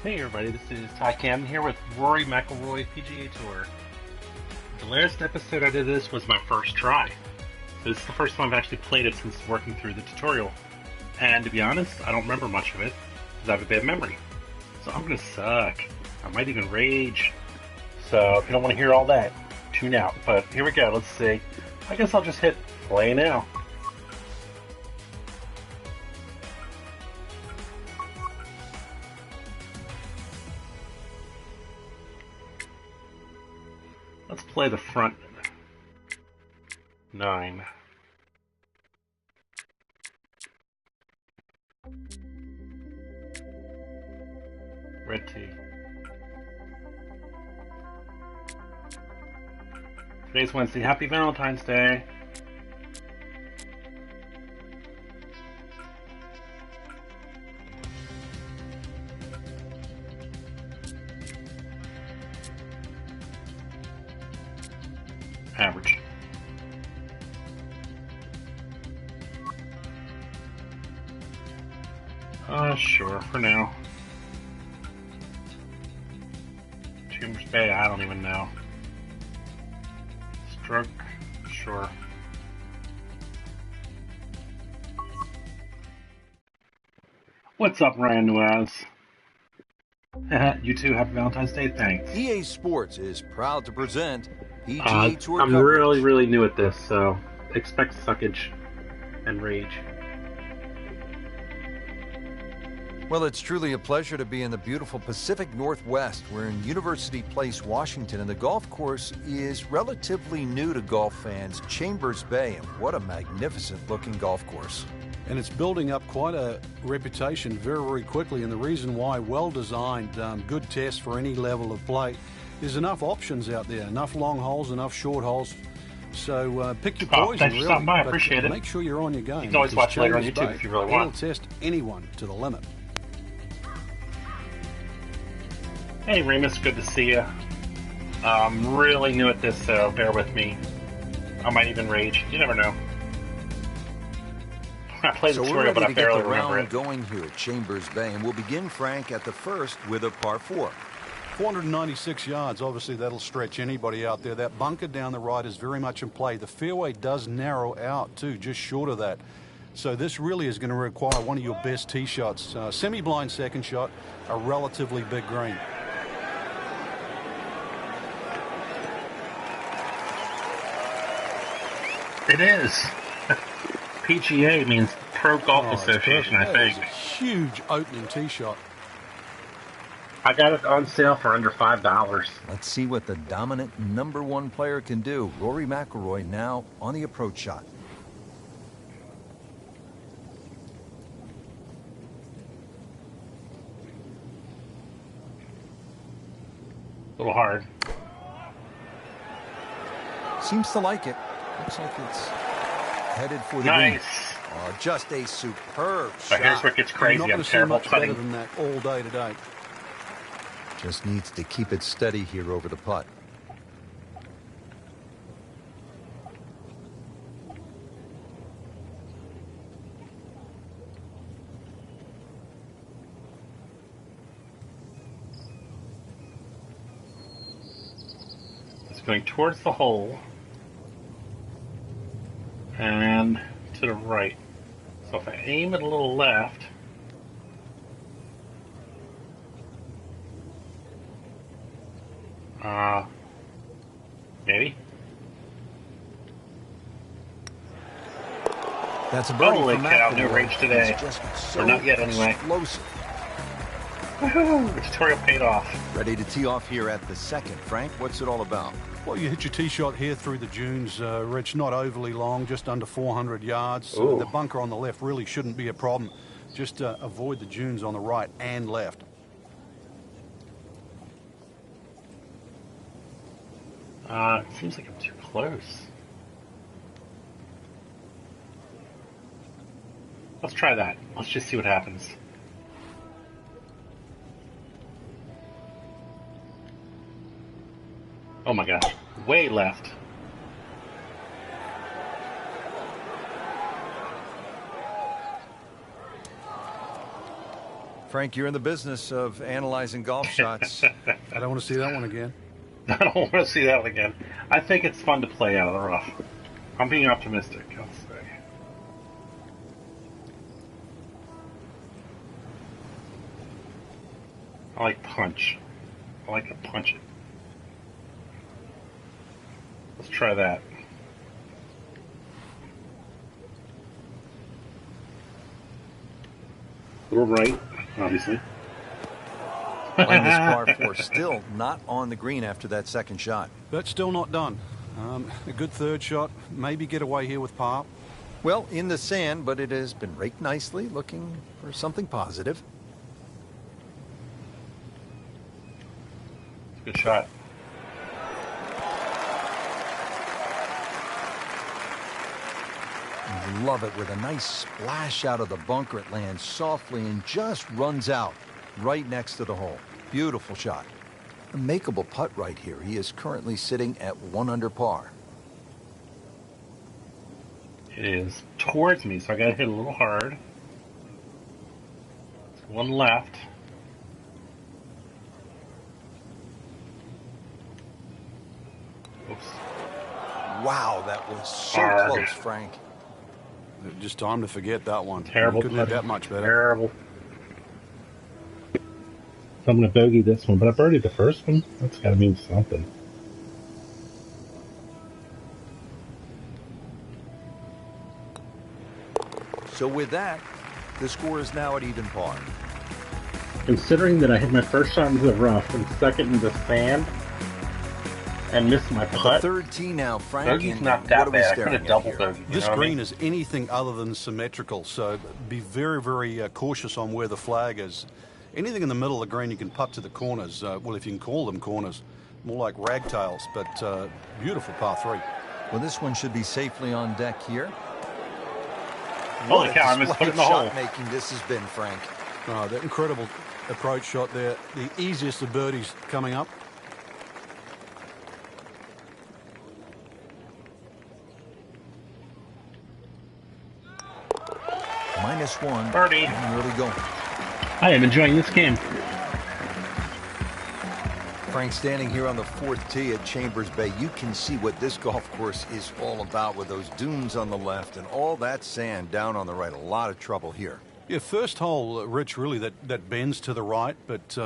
Hey everybody, this is Ty Cam here with Rory McIlroy PGA Tour. The last episode I did this was my first try. So this is the first time I've actually played it since working through the tutorial. And to be honest, I don't remember much of it, because I have a bad memory. So I'm gonna suck. I might even rage. So if you don't want to hear all that, tune out. But here we go, let's see. I guess I'll just hit play now. Let's play the front 9. Red tee. Today's Wednesday. Happy Valentine's Day. Average. Sure, for now. Chambers Bay, I don't even know. Stroke, sure. What's up, Ryan Nuez? You too, happy Valentine's Day, thanks. EA Sports is proud to present PGA Tour I'm coverage. really new at this, so expect suckage and rage. Well, it's truly a pleasure to be in the beautiful Pacific Northwest. We're in University Place, Washington, and the golf course is relatively new to golf fans, Chambers Bay, and what a magnificent-looking golf course. And it's building up quite a reputation very quickly, and the reason why, well-designed, good test for any level of play. There's enough options out there, enough long holes, enough short holes. So pick your poison, thanks for stopping by. I but appreciate it. Make sure you're on your game. You can always watch later on YouTube if you really want. It'll test anyone to the limit. Hey Remus, good to see you. I'm really new at this, so bear with me. I might even rage. You never know. I played the tutorial, but I barely remember it. Going here at Chambers Bay, and we'll begin, Frank, at the first with a par 4. 496 yards, obviously that'll stretch anybody out there. That bunker down the right is very much in play. The fairway does narrow out too, just short of that. So this really is going to require one of your best tee shots. Semi-blind second shot, a relatively big green. It is. PGA means Pro Golf Association, I think. That is a huge opening tee shot. I got it on sale for under $5. Let's see what the dominant #1 player can do. Rory McIlroy now on the approach shot. A little hard. Seems to like it. Looks like it's headed for the nice. green. Oh, just a superb But shot. here's where it gets crazy. I'm terrible better putting. than that all day today. Just needs to keep it steady here over the putt. It's going towards the hole and to the right. So if I aim it a little left, maybe. That's a birdie Holy for cow, McIlroy. no rage today. He's just so Or not yet, anyway. explosive. Woohoo! The tutorial paid off. Ready to tee off here at the second. Frank, what's it all about? Well, you hit your tee shot here through the dunes, Rich, not overly long, just under 400 yards. Ooh. The bunker on the left really shouldn't be a problem. Just avoid the dunes on the right and left. Seems like I'm too close. Let's try that. Let's just see what happens. Oh my gosh, way left. Frank, you're in the business of analyzing golf shots. I don't want to see that one again. I don't want to see that one again. I think it's fun to play out of the rough. I'm being optimistic, I'll say. I like punch. I like to punch it. Let's try that. We're right, obviously. Playing this par 4, still not on the green after that second shot. But still not done. A good third shot. Maybe get away here with par. Well, in the sand, but it has been raked nicely, looking for something positive. Good shot. Love it with a nice splash out of the bunker. It lands softly and just runs out right next to the hole. Beautiful shot. A makeable putt right here. He is currently sitting at 1 under par. It is towards me, so I gotta hit a little hard. One left. Oops. Wow, that was so Hard. close, Frank. Just time to forget that one. Terrible. Couldn't have that much better. Terrible. So I'm gonna bogey this one, but I birdied the first one. That's gotta mean something. So with that, the score is now at even par. Considering that I hit my first shot into the rough and second into the sand and missed my At the putt, third tee now, Frank. bogey's and not what that are we bad. I staring could have at double here? bogeyed. This green is anything other than symmetrical, so be very, very cautious on where the flag is. Anything in the middle of the green you can putt to the corners. Well, if you can call them corners, more like ragtails, but beautiful par 3. Well, this one should be safely on deck here. Holy What a cow, I missed display putting the of hole. shot making this has been, Frank. That incredible approach shot there. The easiest of birdies coming up. -1. Birdie. And really going. I am enjoying this game. Frank, standing here on the 4th tee at Chambers Bay, you can see what this golf course is all about with those dunes on the left and all that sand down on the right. A lot of trouble here. Yeah, first hole, Rich, really that bends to the right, but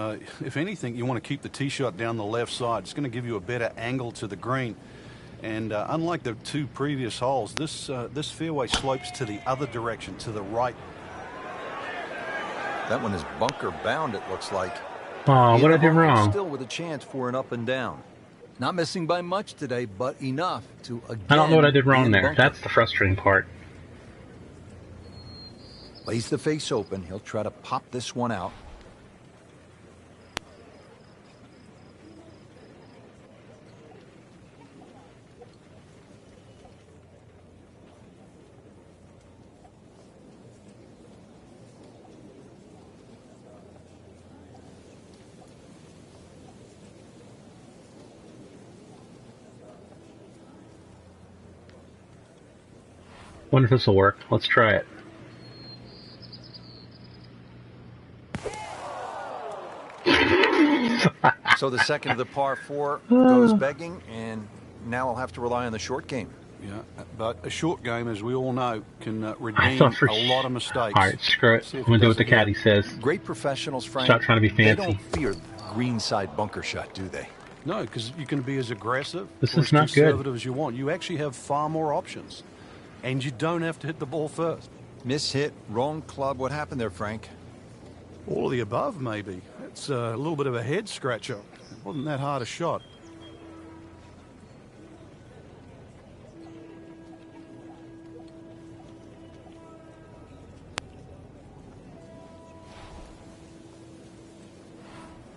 if anything, you want to keep the tee shot down the left side. It's going to give you a better angle to the green. And unlike the 2 previous holes, this fairway slopes to the other direction, to the right. That one is bunker bound, it looks like. Oh, what did I do wrong? Still with a chance for an up and down. Not missing by much today, but enough to again. I don't know what I did be wrong in the there. bunker. That's the frustrating part. Lays the face open. He'll try to pop this one out. Wonder if this will work. Let's try it. So the second of the par 4 goes begging, and now I'll have to rely on the short game. Yeah, but a short game, as we all know, can redeem thought for a lot of mistakes. All right, screw it. See I'm if going to do what the doesn't caddy says. Great professionals, Frank. Stop trying to be They fancy. don't fear the greenside bunker shot, do they? No, because you can be as aggressive This or is as not good. conservative as you want. You actually have far more options, and you don't have to hit the ball first. Mishit, wrong club. What happened there, Frank? All of the above, maybe. It's a little bit of a head scratcher. It wasn't that hard a shot.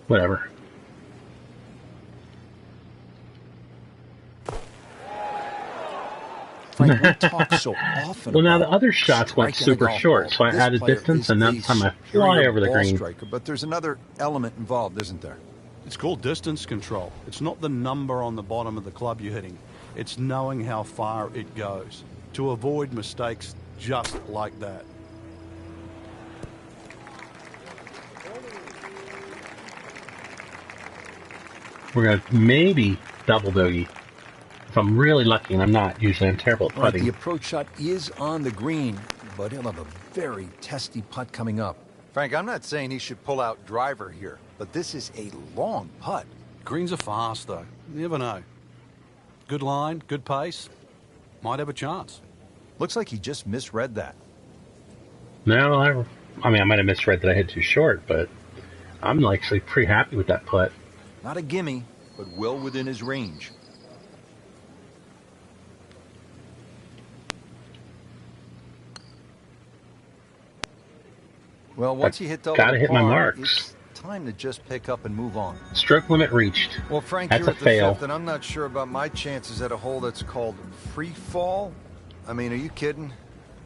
Whatever. Frank, we talk so often. Well, now about the other shots went striking a super golf short, ball. so I This added player distance, is and a that's time I fly superior over the ball green. striker, but there's another element involved, isn't there? It's called distance control. It's not the number on the bottom of the club you're hitting. It's knowing how far it goes to avoid mistakes just like that. We're going to maybe double bogey. If I'm really lucky, and I'm not. Usually I'm terrible at All right, putting. the approach shot is on the green, but he'll have a very testy putt coming up. Frank, I'm not saying he should pull out driver here, but this is a long putt. Greens are fast, though. You never know. Good line, good pace. Might have a chance. Looks like he just misread that. No, I mean, I might have misread that I hit too short, but I'm actually pretty happy with that putt. Not a gimme, but well within his range. Well, once you hit double Gotta hit my par, marks. it's time to just pick up and move on. Stroke limit reached. Well, Frank, That's here a at the fail. fifth, and I'm not sure about my chances at a hole that's called free fall. I mean, are you kidding?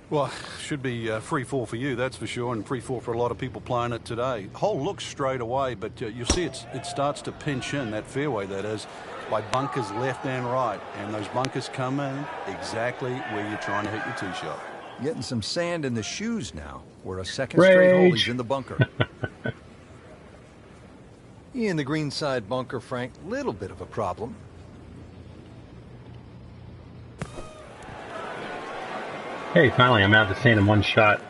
Well, should be free fall for you, that's for sure, and free fall for a lot of people playing it today. Hole looks straight away, but you'll see it starts to pinch in, that fairway that is, by bunkers left and right. And those bunkers come in exactly where you're trying to hit your tee shot. Getting some sand in the shoes now, where a second straight hole he's in the bunker. In the green side bunker, Frank, little bit of a problem. Hey, finally, I'm out of the sand in one shot.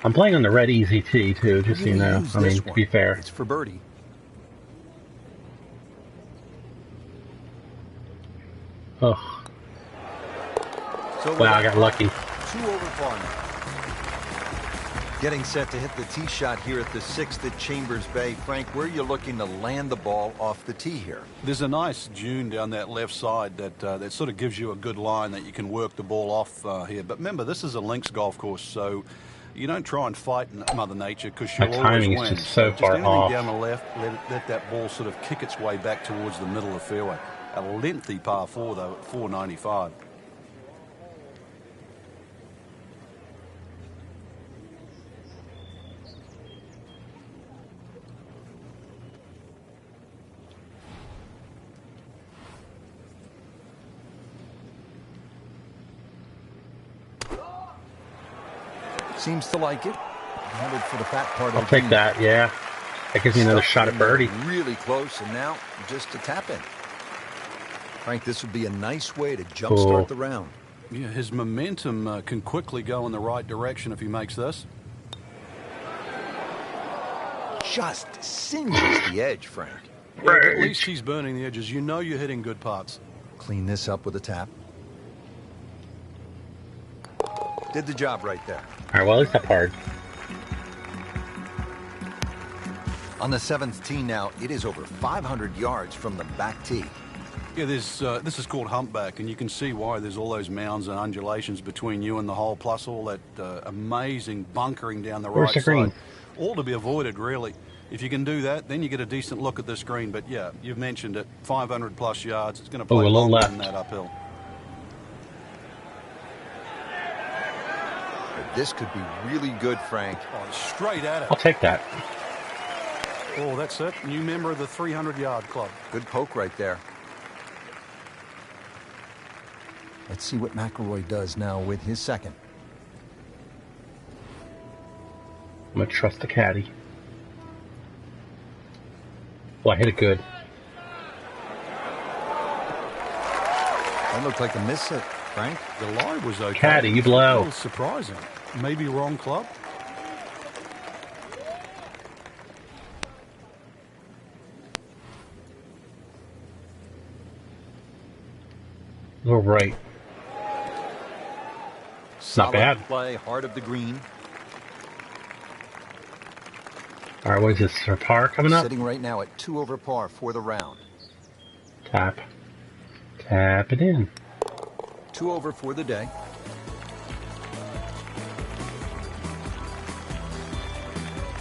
I'm playing on the red easy tee, too, just so you know. I mean, to be fair. It's for birdie. Oh, So wow, I got lucky. 2 over par now. Getting set to hit the tee shot here at the 6th at Chambers Bay. Frank, where are you looking to land the ball off the tee here? There's a nice dune down that left side that sort of gives you a good line that you can work the ball off here. But remember, this is a links golf course, so you don't try and fight Mother Nature because she'll My always timing win. is just so far anything off. down the left, let that ball sort of kick its way back towards the middle of the fairway. A lengthy par 4, though, at 495. Seems to like it. Headed for the fat part I'll of the take green. that, yeah. That gives me another shot at birdie. Really close, and now just a tap in. Frank, this would be a nice way to jumpstart the round. Yeah, his momentum can quickly go in the right direction if he makes this. Just singes the edge, Frank. Yeah, but at least he's burning the edges. You know you're hitting good putts. Clean this up with a tap. Did the job right there. All right, well, at least I parred. On the 7th tee now, it is over 500 yards from the back tee. Yeah, this is called humpback, and you can see why there's all those mounds and undulations between you and the hole, plus all that amazing bunkering down the Where's right the green? side. All to be avoided, really. If you can do that, then you get a decent look at this green. But yeah, you've mentioned it, 500 plus yards. It's going to play a little longer left. than that uphill. But this could be really good, Frank. Oh, straight at I'll it. take that. Oh, that's it. New member of the 300-yard club. Good poke right there. Let's see what McIlroy does now with his second. I'm going to trust the caddy. Well, I hit it good. That looked like a miss hit, Frank. The lie was okay. Caddy, you A blow. little surprising. Maybe wrong club. A little right. Solid bad. play, heart of the green. All right, what is this? For par coming up? Sitting right now at 2 over par for the round. Tap. Tap it in. 2 over for the day.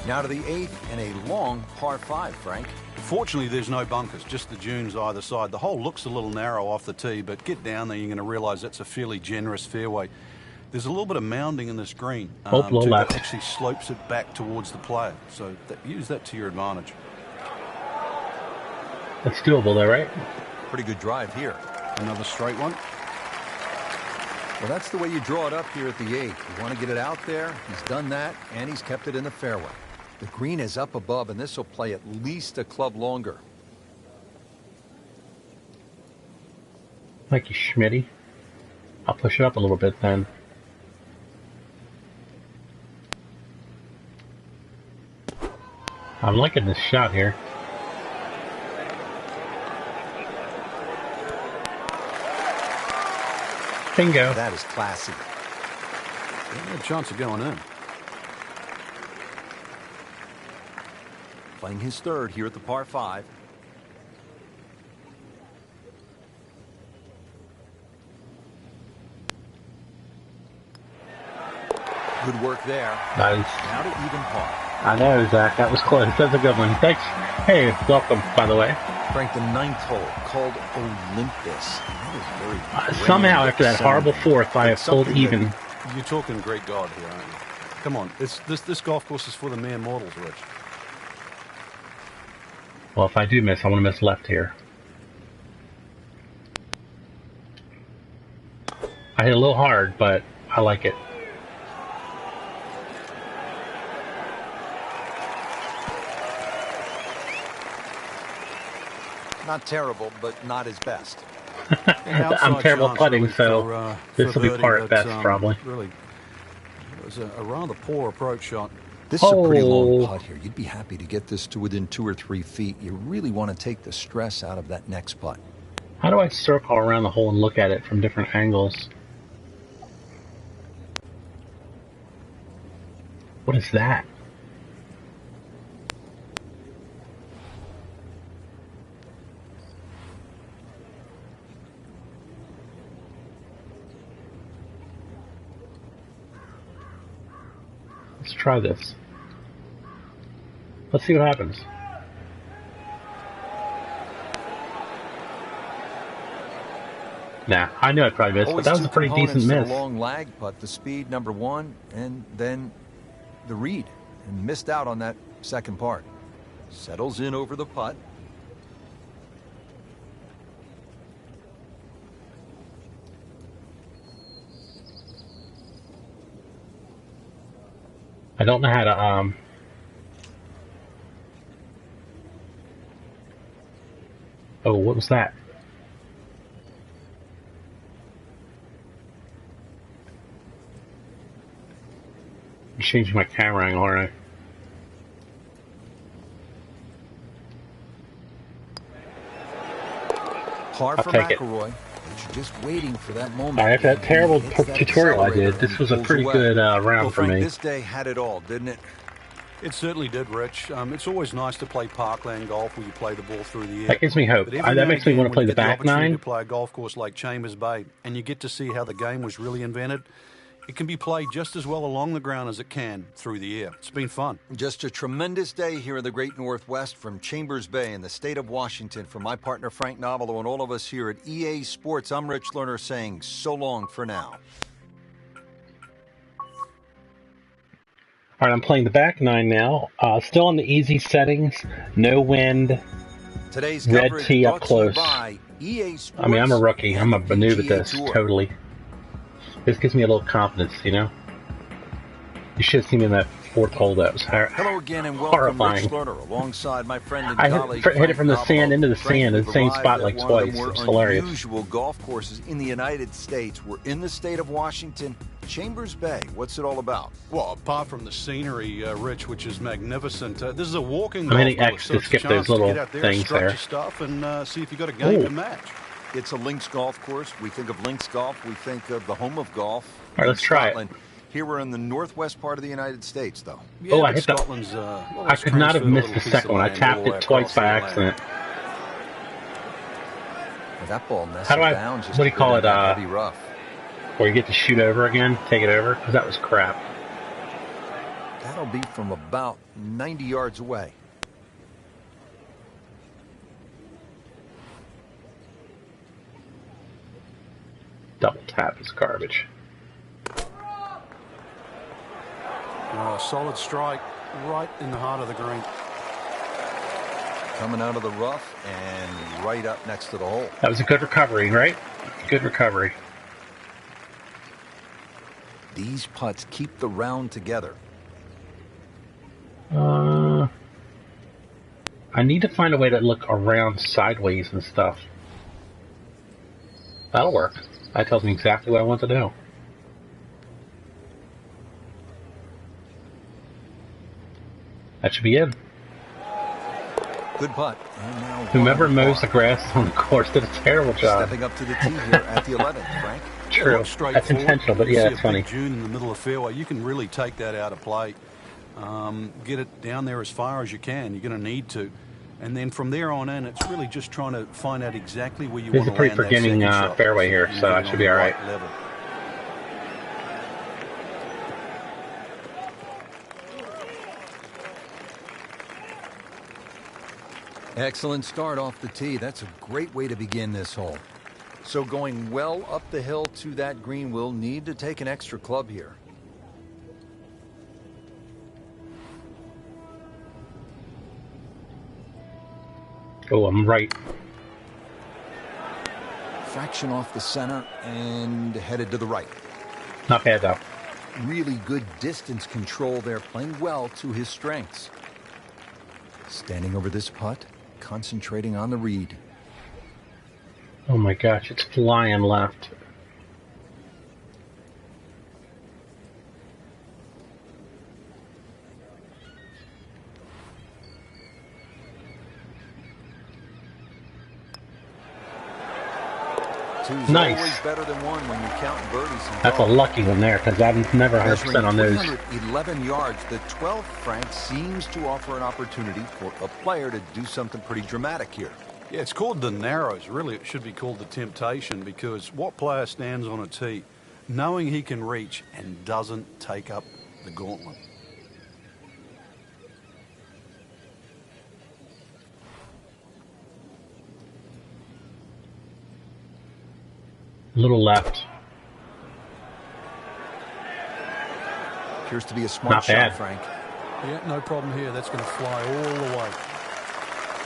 Now to the 8th and a long par 5, Frank. Fortunately, there's no bunkers, just the dunes either side. The hole looks a little narrow off the tee, but get down there, you're going to realize that's a fairly generous fairway. There's a little bit of mounding in this green. Oh, low too, left. that actually slopes it back towards the player. So use that to your advantage. That's doable, though, right? Pretty good drive here. Another straight one. Well, that's the way you draw it up here at the 8th. You want to get it out there. He's done that, and he's kept it in the fairway. The green is up above, and this will play at least a club longer. Thank you, Schmitty. I'll push it up a little bit then. I'm liking this shot here. Bingo. That is classy. Good chance of going in. Playing his third here at the par 5. Good work there. Nice. Now to even par. I know, Zach. That was close. That's a good one. Thanks. Hey, welcome, by the way. Frank, the 9th hole, called Olympus. That is very Somehow, after that horrible fourth, I have pulled even. You're talking great God here, aren't you? Come on, this golf course is for the mere mortals, Rich. Well, if I do miss, I want to miss left here. I hit a little hard, but I like it. Not terrible, but not his best. I'm terrible putting, so this will be par at best, probably. Really, it was a rather poor approach shot. This is a pretty long putt here. You'd be happy to get this to within 2 or 3 feet. You really want to take the stress out of that next putt. How do I circle around the hole and look at it from different angles? What is that? Let's try this. Let's see what happens. Nah, I knew I'd probably miss, but that was a pretty decent miss. The long lag putt, the speed, number 1, and then the read. And missed out on that second part. Settles in over the putt. I don't know how to, Oh, what was that? I'm changing my camera angle, aren't I? Par for McIlroy. Just waiting for that moment. After that terrible tutorial I did, this was a pretty good round for me. This day had it all, didn't it? It certainly did, Rich. It's always nice to play parkland golf where you play the ball through the air. That gives me hope. That makes me want to play the back nine. To play a golf course like Chambers Bay, and you get to see how the game was really invented. It can be played just as well along the ground as it can through the air. It's been fun. Just a tremendous day here in the Great Northwest from Chambers Bay in the state of Washington. For my partner Frank Novello and all of us here at EA Sports, I'm Rich Lerner saying so long for now. All right, I'm playing the back nine now. Still on the easy settings. No wind. Today's red tee up close. EA Sports, I mean, I'm a rookie. I'm a noob at this, totally. This gives me a little confidence, you know? You should have seen me in that fourth hole. That was Hello again and welcome, horrifying. Rich Lerner, alongside my friend and I colleague hit it from the sand into the sand in the same Frank, spot like twice. It was hilarious. Unusual golf courses in the United States. We're in the state of Washington. Chambers Bay, what's it all about? Well, apart from the scenery, Rich, which is magnificent, this is a walking I'm golf hitting X course, to skip those little things there. Stuff and see if you got a game to match. It's a links golf course. We think of links golf. We think of the home of golf. All right, let's try it. Here we're in the northwest part of the United States, though. Yeah, oh, I hit Scotland's, I could not have missed the second one. I tapped it twice by accident. Well, that ball How do I, down just what do you call it, heavy rough. where you get to shoot over again, take it over? Because that was crap. That'll be from about 90 yards away. Double tap is garbage. Solid strike right in the heart of the green. Coming out of the rough and right up next to the hole. That was a good recovery, right? Good recovery. These putts keep the round together. I need to find a way to look around sideways and stuff. That'll work. That tells me exactly what I want to do. That should be in. Good putt. And now whomever mows the grass on the course did a terrible job. Stepping up to the tee here at the 11th, Frank. True. That's intentional, but yeah, it's funny. June in the middle of the fairway, you can really take that out of play. Get it down there as far as you can. You're going to need to. And then from there on in, it's really just trying to find out exactly where you want to land. This is a pretty forgiving fairway here, so I should be all right. Level. Excellent start off the tee. That's a great way to begin this hole. So going well up the hill to that green, we'll need to take an extra club here. Oh, I'm right. Fraction off the center and headed to the right. Not bad, though. Really good distance control there, playing well to his strengths. Standing over this putt, concentrating on the read. Oh my gosh, it's flying left. Two's nice. Always better than one when you're counting birdies. That's a lucky one there, because I'm never 100% on those. 11 yards. The 12th, Frank, seems to offer an opportunity for a player to do something pretty dramatic here. Yeah, it's called the Narrows. Really, it should be called the Temptation, because what player stands on a tee knowing he can reach and doesn't take up the gauntlet? A little left. Appears to be a smart shot, Frank. Yeah, no problem here. That's going to fly all the way.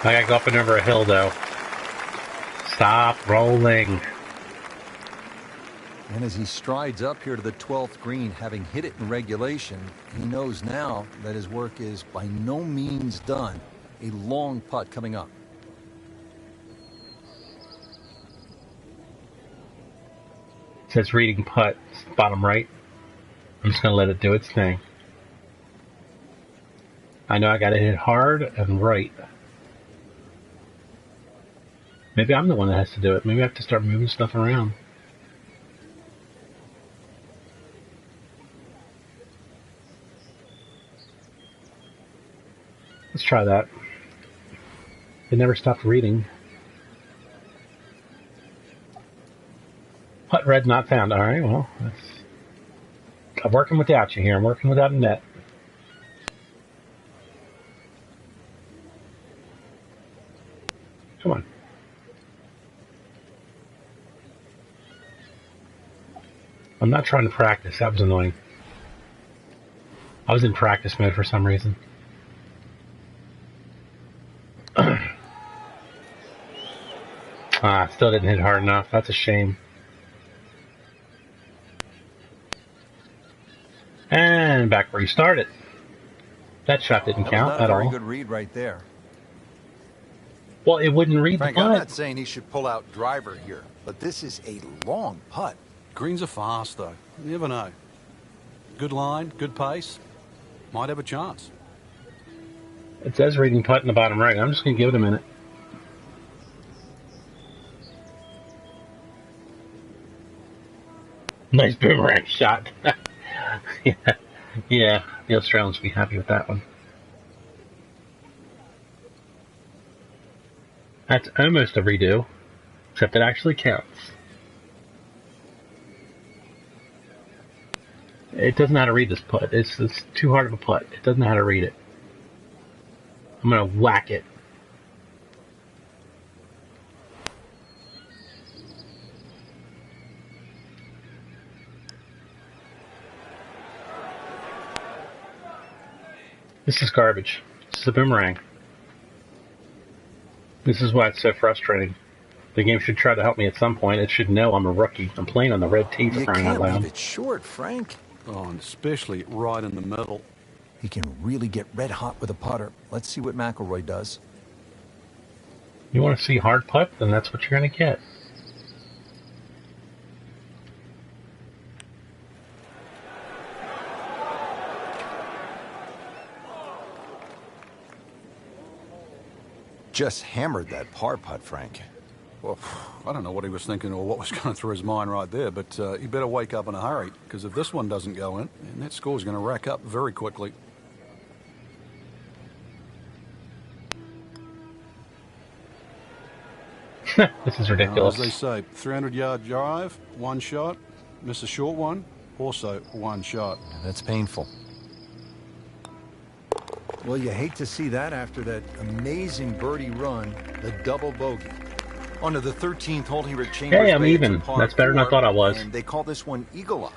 I gotta go up and over a hill, though. Stop rolling. And as he strides up here to the 12th green, having hit it in regulation, he knows now that his work is by no means done. A long putt coming up. It says reading putt, bottom right. I'm just gonna let it do its thing. I know I gotta hit hard and right. Maybe I'm the one that has to do it. Maybe I have to start moving stuff around. Let's try that. It never stopped reading. Putt red not found. Alright, well, I'm working without you here. I'm working without a net. Come on. I'm not trying to practice. That was annoying. I was in practice mode for some reason. Still didn't hit hard enough. That's a shame. And back where you started. That shot didn't count at all. Very good read right there. Well, it wouldn't read Frank, the putt. I'm not saying he should pull out driver here, but this is a long putt. Greens are fast, though. You never know. Good line, good pace. Might have a chance. It says reading putt in the bottom right. I'm just going to give it a minute. Nice boomerang shot. Yeah, the Australians will be happy with that one. That's almost a redo, except it actually counts. It doesn't know how to read this putt. It's too hard of a putt. It doesn't know how to read it. I'm going to whack it. This is garbage. This is a boomerang. This is why it's so frustrating. The game should try to help me at some point. It should know I'm a rookie. I'm playing on the red tee for crying out loud. It's short, Frank. Oh, and especially right in the middle. He can really get red hot with a putter. Let's see what McIlroy does. You want to see hard putt, then that's what you're going to get. Just hammered that par putt, Frank. Well, I don't know what he was thinking or what was going through his mind right there, but he better wake up in a hurry, because if this one doesn't go in, and that score's going to rack up very quickly. This is ridiculous. As they say, 300-yard drive, one shot. Miss a short one, also one shot. That's painful. Well, you hate to see that after that amazing birdie run, the double bogey. On to the 13th hole here at Chambers. Hey, I'm even. That's better than I thought I was. And they call this one Eagle Eye.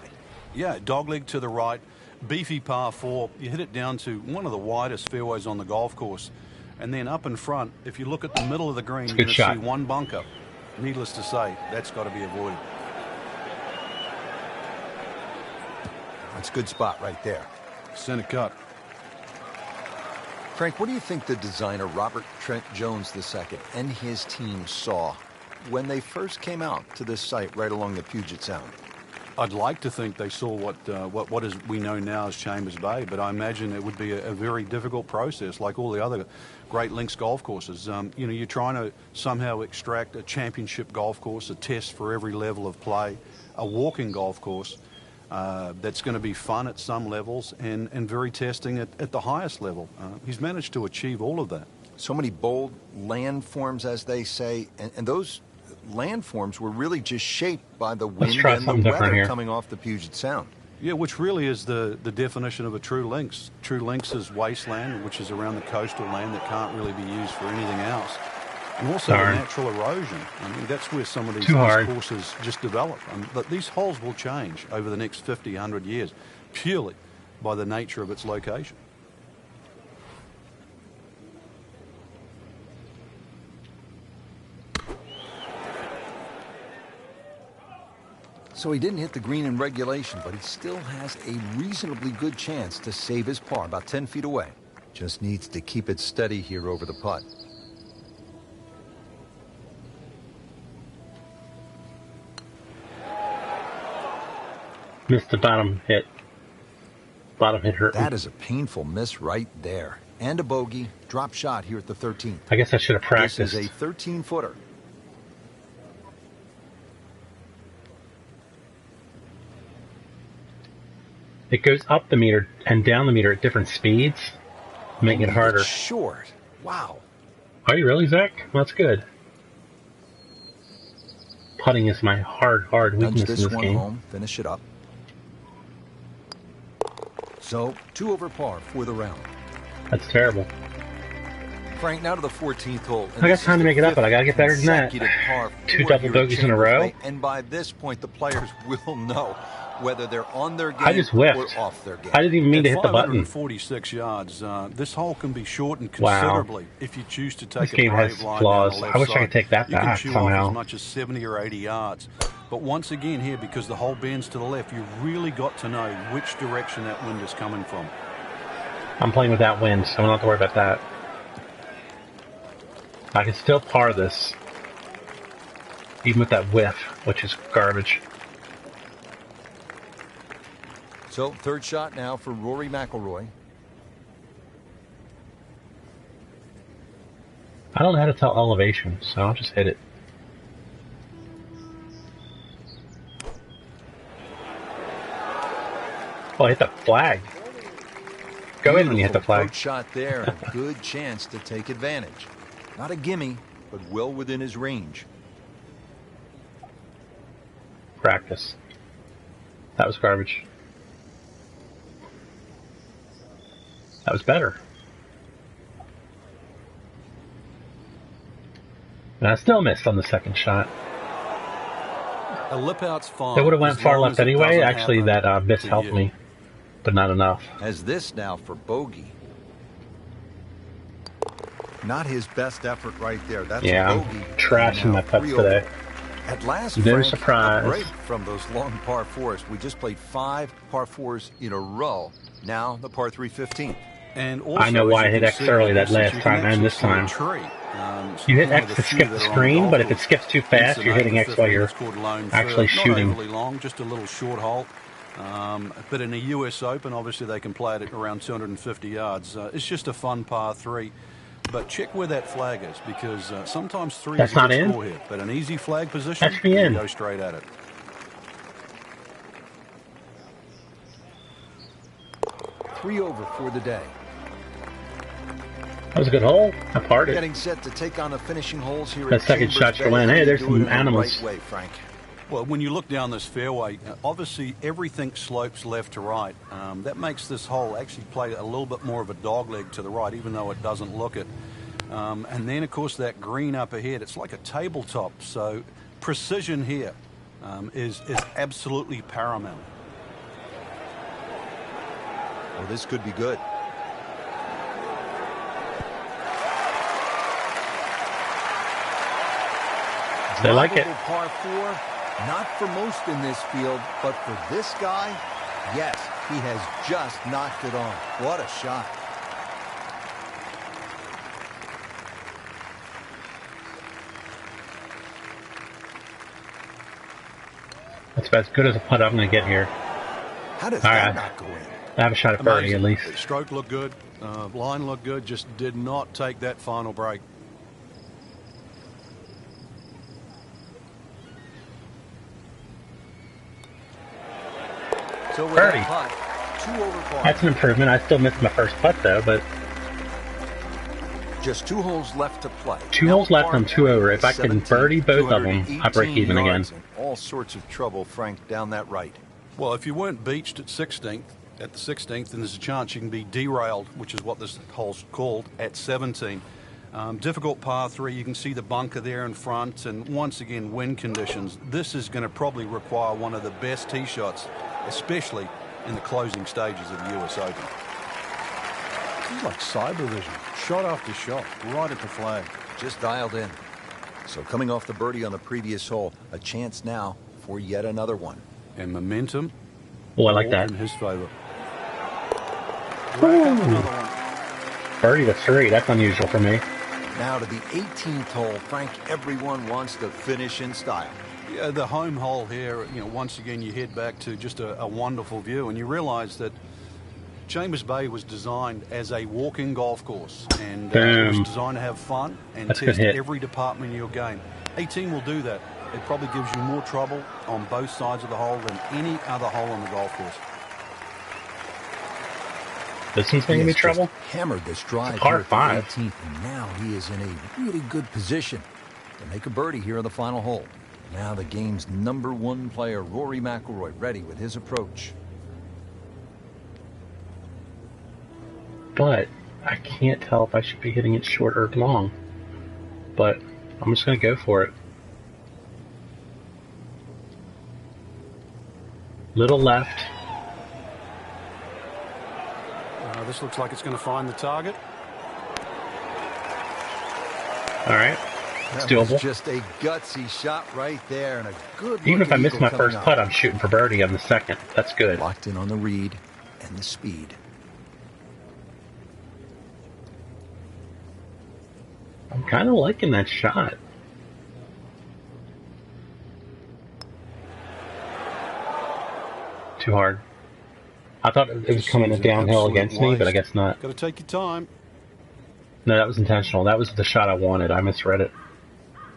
Yeah, dogleg to the right, beefy par 4. You hit it down to one of the widest fairways on the golf course. And then up in front, if you look at the middle of the green, you're going to see one bunker. Needless to say, that's got to be avoided. That's a good spot right there. Center cut. Frank, what do you think the designer Robert Trent Jones II and his team saw when they first came out to this site right along the Puget Sound? I'd like to think they saw what is we know now as Chambers Bay, but I imagine it would be a very difficult process, like all the other Great Links golf courses. You know, you're trying to somehow extract a championship golf course, a test for every level of play, a walking golf course that's going to be fun at some levels and very testing at the highest level. He's managed to achieve all of that. So many bold landforms, as they say, and those landforms were really just shaped by the wind and the weather coming off the Puget Sound. Yeah, which really is the definition of a true links. True links is wasteland, which is around the coastal land that can't really be used for anything else. And also the natural erosion. I mean, that's where some of these courses just develop. But these holes will change over the next 50, 100 years, purely by the nature of its location. So he didn't hit the green in regulation, but he still has a reasonably good chance to save his par, about 10 feet away. Just needs to keep it steady here over the putt. Missed the bottom hit. Bottom hit hurt. That is a painful miss right there. And a bogey. Drop shot here at the 13th. I guess I should have practiced. This is a 13-footer. It goes up the meter and down the meter at different speeds, making it harder. It's short. Wow. Are you really, Zach? Well, that's good. Putting is my hard weakness in this game. Home, finish it up. So, 2 over par for the round. That's terrible. Frank, now to the 14th hole. I got time to make it up, but I got to get better than that. 2 double bogeys in a row. And by this point, the players will know whether they're on their game I just whiffed. or off their game. I didn't even mean to hit the button. 546 yards. This hole can be shortened considerably if you choose to take this game has flaws. I wish I could take that back somehow. You can chew off as much as 70 or 80 yards. But once again here, because the hole bends to the left, you've really got to know which direction that wind is coming from. I'm playing with that wind, so I don't have to worry about that. I can still par this, even with that whiff, which is garbage. So, third shot now for Rory McIlroy. I don't know how to tell elevation, so I'll just hit it. Oh, I hit the flag. Go in when you hit the flag. Third shot there, a good chance to take advantage. Not a gimme, but well within his range. Practice. That was garbage. That was better. And I still missed on the second shot. A lip out's fine. They would have went far left anyway. Actually, that miss helped me, but not enough. As this now for bogey. Not his best effort right there. That's a bogey. I'm trashing my putts today. At last, No Frank, surprise. a break from those long par fours. We just played 5 par fours in a row. Now the par 3 15th. And also, I know why I hit X early that last time and this time. You hit X to skip the screen, but if it skips too fast, you're hitting X while you're actually shooting. Not overly long, just a little short hole. But in a US Open, obviously they can play it at around 250 yards. It's just a fun par 3. But check where that flag is, because sometimes 3 is a good score here. But an easy flag position, you go straight at it. Three over for the day. That was a good hole. I parred it. Getting set to take on the finishing holes here. That second shot should land. Hey, there's some animals. Right way, Frank. Well, when you look down this fairway, obviously everything slopes left to right. That makes this hole actually play a little bit more of a dogleg to the right, even though it doesn't look it. And then, of course, that green up ahead, it's like a tabletop. So precision here is absolutely paramount. Well, this could be good. They like it. Par 4, not for most in this field, but for this guy, yes, he has just knocked it on. What a shot. That's about as good as a putt I'm going to get here. How does that not go in? I have a shot at birdie at least. Stroke looked good. Line looked good. Just did not take that final break. So with birdie. That putt, 2 over par. That's an improvement. I still missed my first putt though, but just 2 holes left to play. 2 holes left on 2 over. If I can birdie both of them, I break even again. All sorts of trouble, Frank, down that right. Well, if you weren't beached at the 16th, then there's a chance you can be derailed, which is what this hole's called, at 17. Difficult par 3. You can see the bunker there in front, and once again, wind conditions. This is going to probably require one of the best tee shots, especially in the closing stages of the US Open. This is like cyber vision. Shot after shot, right at the flag. Just dialed in. So coming off the birdie on the previous hole, a chance now for yet another one. And momentum. Oh, I like that. In his favor. Birdie to 3. That's unusual for me. Now to the 18th hole, Frank. Everyone wants to finish in style. Yeah, the home hole here, once again, you head back to just a wonderful view, and you realize that Chambers Bay was designed as a walking golf course, and it was designed to have fun and test every department of your game. 18 will do that. It probably gives you more trouble on both sides of the hole than any other hole on the golf course. This one's going to be trouble? Hammered this drive par here 5. And now he is in a really good position to make a birdie here on the final hole. Now the game's #1 player, Rory McIlroy, ready with his approach. But I can't tell if I should be hitting it short or long. But I'm just going to go for it. Little left. This looks like it's going to find the target. All right. It's doable. Was just a gutsy shot right there, and a good. Even if I miss my first putt, I'm shooting for birdie on the second. That's good. Locked in on the read and the speed. I'm kind of liking that shot. Too hard. I thought it was coming downhill against me, but I guess not. Got to take your time. No, that was intentional. That was the shot I wanted. I misread it.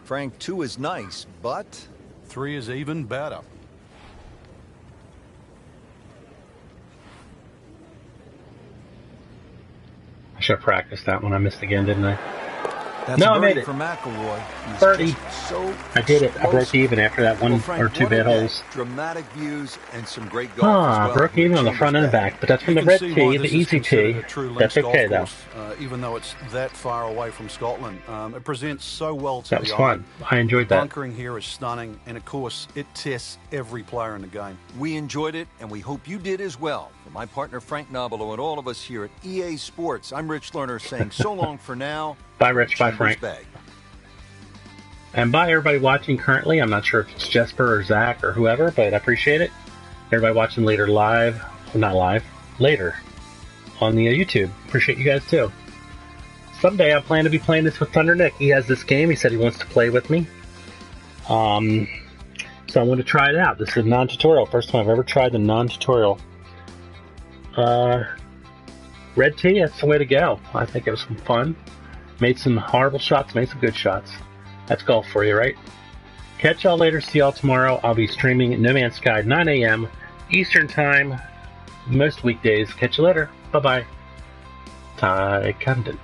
Frank, 2 is nice, but 3 is even better. I should have practiced that one. I missed again, didn't I? That's no, I made it. For McIlroy. Birdie. So I did it. I broke even after that one Frank, or 2 bad holes. Dramatic views and some great golf as well. Broke even on the front and the back, but that's from the red tee, the easy tee. That's okay though. Even though it's that far away from Scotland, it presents so well to that was fun. I enjoyed that. Bunkering here is stunning, and of course, it tests every player in the game. We enjoyed it, and we hope you did as well. For my partner Frank Nobilo and all of us here at EA Sports, I'm Rich Lerner saying so long for now. Bye, Rich. Bye, Frank. Bay. And bye, everybody watching currently. I'm not sure if it's Jesper or Zach or whoever, but I appreciate it. Everybody watching later live, well, not live, later on the YouTube. Appreciate you guys too. Someday I plan to be playing this with Thunder Nick. He has this game. He said he wants to play with me. So I'm going to try it out. This is a non-tutorial. First time I've ever tried the non-tutorial. Red tee, that's the way to go. I think it was some fun. Made some horrible shots, made some good shots. That's golf for you, right? Catch y'all later. See y'all tomorrow. I'll be streaming No Man's Sky 9 a.m. Eastern Time, most weekdays. Catch you later. Bye-bye. Ty Condon.